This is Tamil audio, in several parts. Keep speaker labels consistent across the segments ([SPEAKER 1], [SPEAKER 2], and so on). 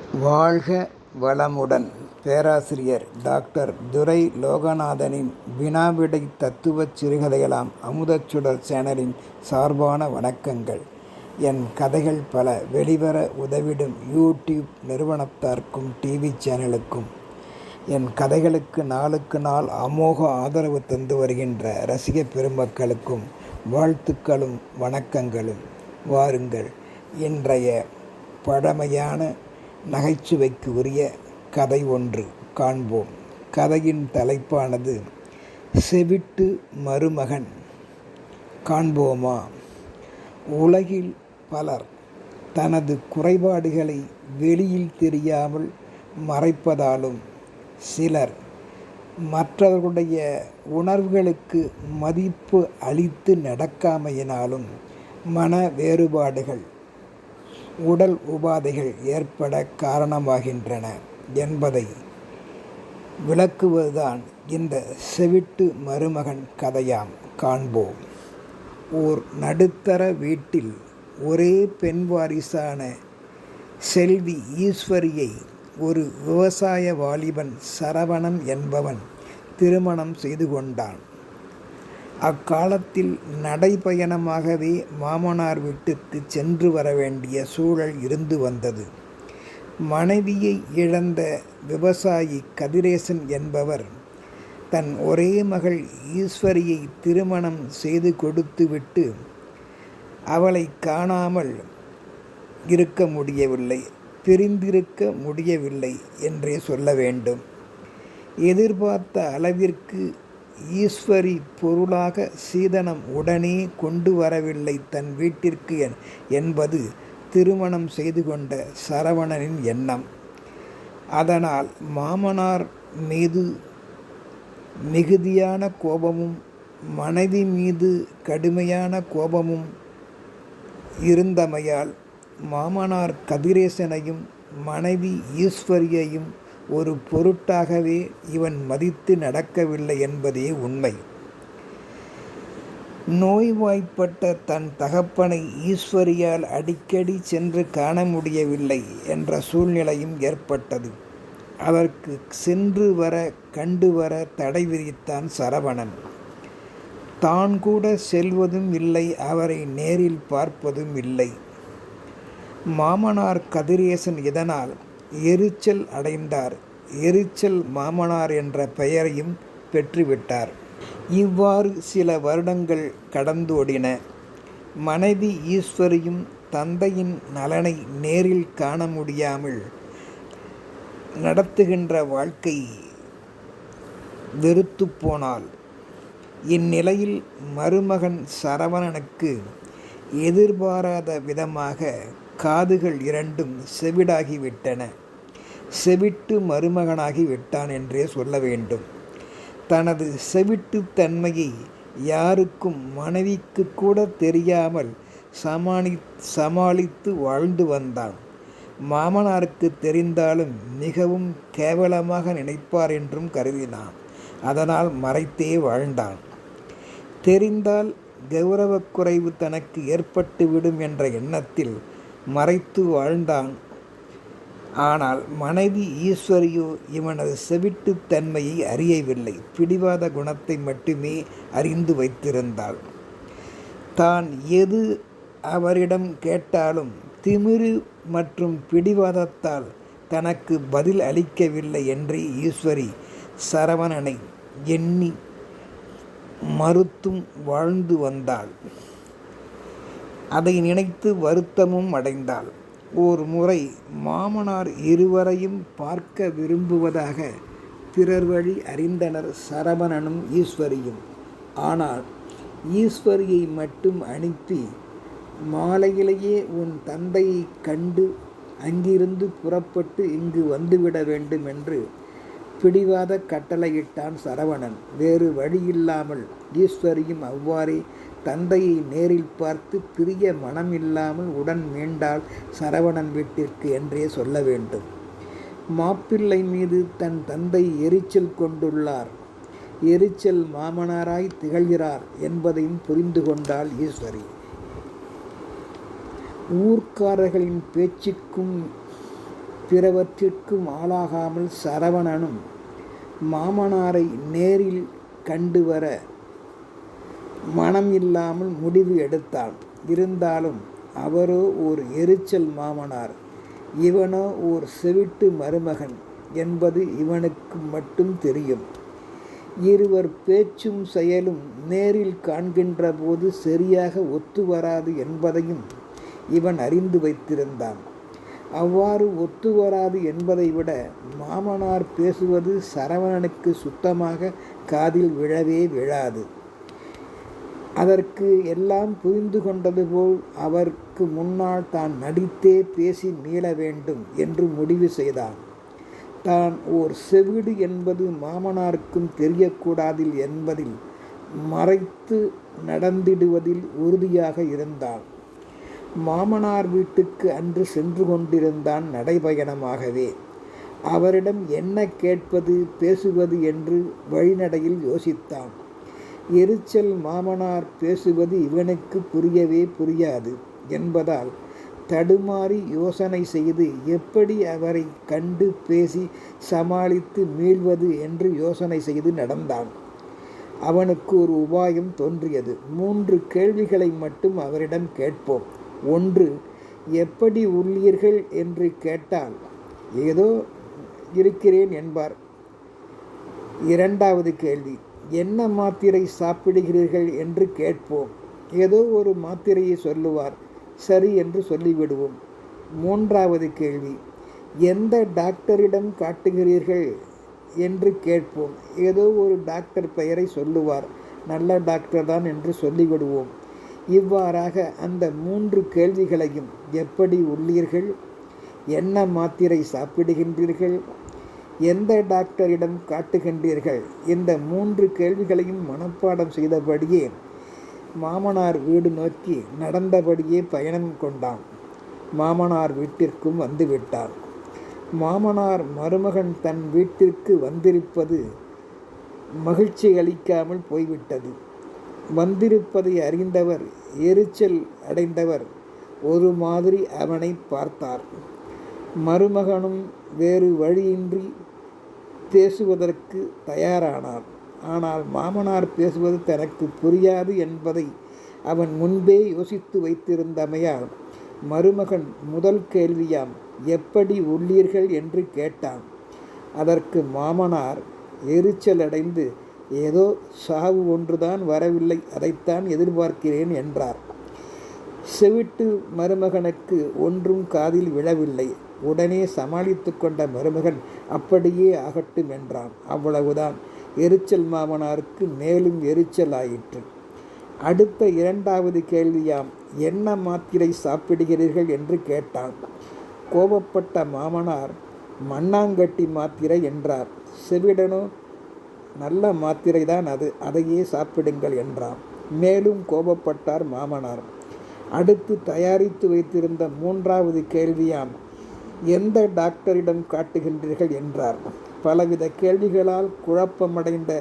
[SPEAKER 1] வாழ்க வளமுடன்! பேராசிரியர் டாக்டர் துரை லோகநாதனின் வினாவிடை தத்துவச் சிறுகதைகளாம் அமுதச்சுடர் சேனலின் சார்பான வணக்கங்கள். என் கதைகள் பல வெளிவர உதவிடும் யூடியூப் நிறுவனத்தார்க்கும் டிவி சேனலுக்கும் என் கதைகளுக்கு நாளுக்கு நாள் அமோக ஆதரவு தந்து வருகின்ற ரசிக பெருமக்களுக்கும் வாழ்த்துக்களும் வணக்கங்களும். வாருங்கள், இன்றைய பழமையான நகைச்சுவைக்கு உரிய கதை ஒன்று காண்போம். கதையின் தலைப்பானது செவிட்டு மருமகன். காண்போமா? உலகில் பலர் தனது குறைபாடுகளை வெளியில் தெரியாமல் மறைப்பதாலும், சிலர் மற்றவர்களுடைய உணர்வுகளுக்கு மதிப்பு அளித்து நடக்காமையினாலும் மன வேறுபாடுகள், உடல் உபாதைகள் ஏற்பட காரணமாகின்றன என்பதை விளக்குவதுதான் இந்த செவிட்டு மருமகன் கதையாம். காண்போம். ஓர் நடுத்தர வீட்டில் ஒரே பெண் வாரிசான செல்வி ஈஸ்வரியை ஒரு விவசாய வாலிபன் சரவணன் என்பவன் திருமணம் செய்து கொண்டான். அக்காலத்தில் நடைபயணமாகவே மாமனார் வீட்டுக்கு சென்று வர வேண்டிய சூழல் இருந்து வந்தது. மனைவியை இழந்த விவசாயி கதிரேசன் என்பவர் தன் ஒரே மகள் ஈஸ்வரியை திருமணம் செய்து கொடுத்துவிட்டு அவளை காணாமல் இருக்க முடியவில்லை, பிரிந்திருக்க முடியவில்லை என்றே சொல்ல வேண்டும். எதிர்பார்த்த அளவிற்கு ஈஸ்வரி பொருளாக சீதனம் உடனே கொண்டு வரவில்லை தன் வீட்டிற்கு என்பது திருமணம் செய்து கொண்ட சரவணனின் எண்ணம். அதனால் மாமனார் மீது மிகுதியான கோபமும் மனைவி மீது கடுமையான கோபமும் இருந்தமையால் மாமனார் கதிரேசனையும் மனைவி ஈஸ்வரியையும் ஒரு பொருட்டாகவே இவன் மதித்து நடக்கவில்லை என்பதே உண்மை. நோய்வாய்ப்பட்ட தன் தகப்பனை ஈஸ்வரியால் அடிக்கடி சென்று காண முடியவில்லை என்ற சூழ்நிலையும் ஏற்பட்டது. அதற்கு சென்று வர கண்டு வர தடை விதித்தான் சரவணன். தான் கூட செல்வதும் இல்லை, அவரை நேரில் பார்ப்பதும் இல்லை. மாமனார் கதிரேசன் இதனால் எரிச்சல் அடைந்தார். எரிச்சல் மாமனார் என்ற பெயரையும் பெற்றுவிட்டார். இவ்வாறு சில வருடங்கள் கடந்தோடின. மனைவி ஈஸ்வரியும் தந்தையின் நலனை நேரில் காண முடியாமல் நடத்துகின்ற வாழ்க்கை வெறுத்து போனாள். இந்நிலையில் மருமகன் சரவணனுக்கு எதிர்பாராத விதமாக காதுகள் இரண்டும் செவிடாகிவிட்டன. செவிட்டு மருமகனாகி விட்டான் என்றே சொல்ல வேண்டும். தனது செவிட்டு தன்மையை யாருக்கும், மனைவிக்கு கூட தெரியாமல் சமாளித்து வாழ்ந்து வந்தான். மாமனாருக்கு தெரிந்தாலும் மிகவும் கேவலமாக நினைப்பார் என்றும் கருதினான். அதனால் மறைத்தே வாழ்ந்தான். தெரிந்தால் கௌரவக்குறைவு தனக்கு ஏற்பட்டுவிடும் என்ற எண்ணத்தில் மறைத்து வாழ்ந்தான். ஆனால் மனைவி ஈஸ்வரியோ இவனது செவிட்டுத்தன்மையை அறியவில்லை, பிடிவாத குணத்தை மட்டுமே அறிந்து வைத்திருந்தாள். தான் எது அவரிடம் கேட்டாலும் திமிரு மற்றும் பிடிவாதத்தால் தனக்கு பதில் அளிக்கவில்லை என்றே ஈஸ்வரி சரவணனை எண்ணி மறுத்தும் வாழ்ந்து வந்தாள். அதை நினைத்து வருத்தமும் அடைந்தாள். ஒரு முறை மாமனார் இருவரையும் பார்க்க விரும்புவதாக பிறர் வழி அறிந்தனர் சரவணனும் ஈஸ்வரியும். ஆனால் ஈஸ்வரியை மட்டும் அனுப்பி மாலையிலேயே உன் தந்தையை கண்டு அங்கிருந்து புறப்பட்டு இங்கு வந்துவிட வேண்டும் என்று பிடிவாத கட்டளையிட்டான் சரவணன். வேறு வழியில்லாமல் ஈஸ்வரியும் அவ்வாறே தந்தையை நேரில் பார்த்து பிரிய மனமில்லாமல் உடன் மீண்டாள் சரவணன் வீட்டிற்கு என்றே சொல்ல வேண்டும். மாப்பிள்ளை மீது தன் தந்தை எரிச்சல் கொண்டுள்ளார், எரிச்சல் மாமனாராய் திகழ்கிறார் என்பதையும் புரிந்து கொண்டாள் ஈஸ்வரி. ஊர்க்காரர்களின் பேச்சுக்கும் பிறவற்றிற்கும் ஆளாகாமல் சரவணனும் மாமனாரை நேரில் கண்டு வர மனம் இல்லாமல் முடிவு எடுத்தான். இருந்தாலும் அவரோ ஓர் எரிச்சல் மாமனார், இவனோ ஓர் செவிட்டு மருமகன் என்பது இவனுக்கு மட்டும் தெரியும். இருவர் பேச்சும் செயலும் நேரில் காண்கின்ற போது சரியாக ஒத்து வராது என்பதையும் இவன் அறிந்து வைத்திருந்தான். அவ்வாறு ஒத்து வராது என்பதை விட மாமனார் பேசுவது சரவணனுக்கு சுத்தமாக காதில் விழவே விழாது. அதற்கு எல்லாம் புரிந்து கொண்டது போல் அவருக்கு முன்னால் தான் நடித்தே பேசி மீள வேண்டும் என்று முடிவு செய்தான். தான் ஓர் செவிடு என்பது மாமனாருக்கும் தெரியக்கூடாதில் என்பதில் மறைத்து நடந்திடுவதில் உறுதியாக இருந்தான். மாமனார் வீட்டுக்கு அன்று சென்று கொண்டிருந்தான் நடைபயணமாகவே. அவரிடம் என்ன கேட்பது பேசுவது என்று வழிநடையில் யோசித்தான். எரிச்சல் மாமனார் பேசுவது இவனுக்கு புரியவே புரியாது என்பதால் தடுமாறி யோசனை செய்து எப்படி அவரை கண்டு பேசி சமாளித்து மீள்வது என்று யோசனை செய்து நடந்தான். அவனுக்கு ஒரு உபாயம் தோன்றியது. 3 கேள்விகளை மட்டும் அவரிடம் கேட்போம். 1. எப்படி உள்ளீர்கள் என்று கேட்டால் ஏதோ இருக்கிறேன் என்பார். 2வது கேள்வி, என்ன மாத்திரை சாப்பிடுகிறீர்கள் என்று கேட்போம். ஏதோ ஒரு மாத்திரையை சொல்லுவார். சரி என்று சொல்லிவிடுவோம். 3வது கேள்வி, எந்த டாக்டரிடம் காட்டுகிறீர்கள் என்று கேட்போம். ஏதோ ஒரு டாக்டர் பெயரை சொல்லுவார். நல்ல டாக்டர் தான் என்று சொல்லிவிடுவோம். இவ்வாறாக அந்த 3 கேள்விகளையும் எப்படி உள்ளீர்கள், என்ன மாத்திரை சாப்பிடுகின்றீர்கள், எந்த டாக்டரிடம் காட்டுகின்றீர்கள், இந்த 3 கேள்விகளையும் மனப்பாடம் செய்தபடியே மாமனார் வீடு நோக்கி நடந்தபடியே பயணம் கொண்டான். மாமனார் வீட்டிற்கும் வந்துவிட்டான். மாமனார் மருமகன் தன் வீட்டிற்கு வந்திருப்பது மகிழ்ச்சி அளிக்காமல் போய்விட்டது. வந்திருப்பதை அறிந்தவர் எரிச்சல் அடைந்தவர் ஒரு மாதிரி அவனை பார்த்தார். மருமகனும் வேறு வழியின்றி பேசுவதற்கு தயாரானான். ஆனால் மாமனார் பேசுவது தனக்கு புரியாது என்பதை அவன் முன்பே யோசித்து வைத்திருந்தமையால் மருமகன் முதல் கேள்வியாம் எப்படி உள்ளீர்கள் என்று கேட்டான். அதற்கு மாமனார் எரிச்சலடைந்து ஏதோ சாவு ஒன்றுதான் வரவில்லை, அதைத்தான் எதிர்பார்க்கிறேன் என்றார். செவிட்டு மருமகனுக்கு ஒன்றும் காதில் விழவில்லை. உடனே சமாளித்து கொண்ட மருமகன் அப்படியே ஆகட்டும் என்றான். அவ்வளவுதான். எரிச்சல் மாமனாருக்கு மேலும் எரிச்சல் ஆயிற்று. அடுத்த 2வது கேள்வியாம் என்ன மாத்திரை சாப்பிடுகிறீர்கள் என்று கேட்டான். கோபப்பட்ட மாமனார் மண்ணாங்கட்டி மாத்திரை என்றார். செவிடனோ நல்ல மாத்திரை தான் அது, அதையே சாப்பிடுங்கள் என்றான். மேலும் கோபப்பட்டார் மாமனார். அடுத்து தயாரித்து வைத்திருந்த 3வது கேள்வியாம் எந்த டாக்டரிடம் காட்டுகின்றீர்கள் என்றார். பலவித கேள்விகளால் குழப்பமடைந்த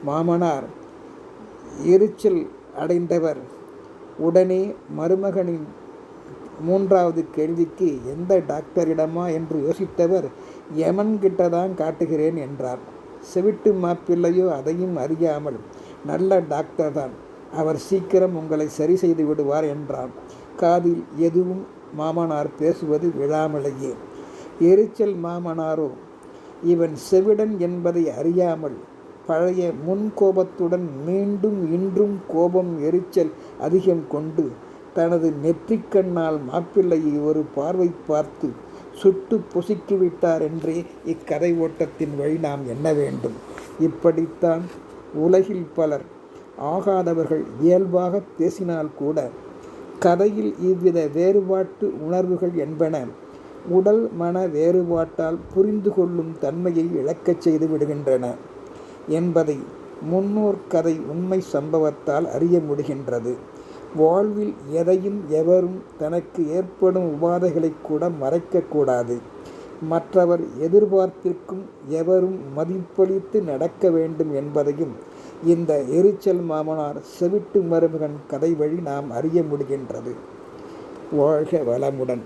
[SPEAKER 1] மாமனார் எரிச்சல் அடைந்தவர் உடனே மருமகனின் 3வது கேள்விக்கு எந்த டாக்டரிடமா என்று யோசித்தவர் யமன்கிட்டதான் காட்டுகிறேன் என்றார். செவிட்டு மாப்பிள்ளையோ அதையும் அறியாமல் நல்ல டாக்டர் தான், அவர் சீக்கிரம் உங்களை சரி செய்து விடுவார் என்றான். காதில் எதுவும் மாமனார் பேசுவது விழாமலேயே. எரிச்சல் மாமனாரோ இவன் செவிடன் என்பதை அறியாமல் பழைய முன்கோபத்துடன் மீண்டும் இன்றும் கோபம் எரிச்சல் அதிகம் கொண்டு தனது நெற்றிக்கண்ணால் மாப்பிள்ளையை ஒரு பார்வை பார்த்து சுட்டு பொசுக்கிவிட்டார் என்றே இக்கதை ஓட்டத்தின் வழி நாம் எண்ண வேண்டும். இப்படித்தான் உலகில் பலர் ஆகாதவர்கள் இயல்பாக பேசினால் கூட கதையில் இவ்வித வேறுபாட்டு உணர்வுகள் என்பன உடல் மன வேறுபாட்டால் புரிந்து கொள்ளும் தன்மையை இழக்கச் செய்து விடுகின்றன என்பதை முன்னோர் கதை உண்மை சம்பவத்தால் அறிய முடிகின்றது. வாழ்வில் எதையும் எவரும் தனக்கு ஏற்படும் உபாதைகளை கூட மறைக்கக்கூடாது. மற்றவர் எதிர்பார்ப்பிற்கும் எவரும் மதிப்பளித்து நடக்க வேண்டும் என்பதையும் இந்த எரிச்சல் மாமனார் செவிட்டு மருமகன் கதை வழி நாம் அறிய முடிகின்றது. வாழ்க வளமுடன்.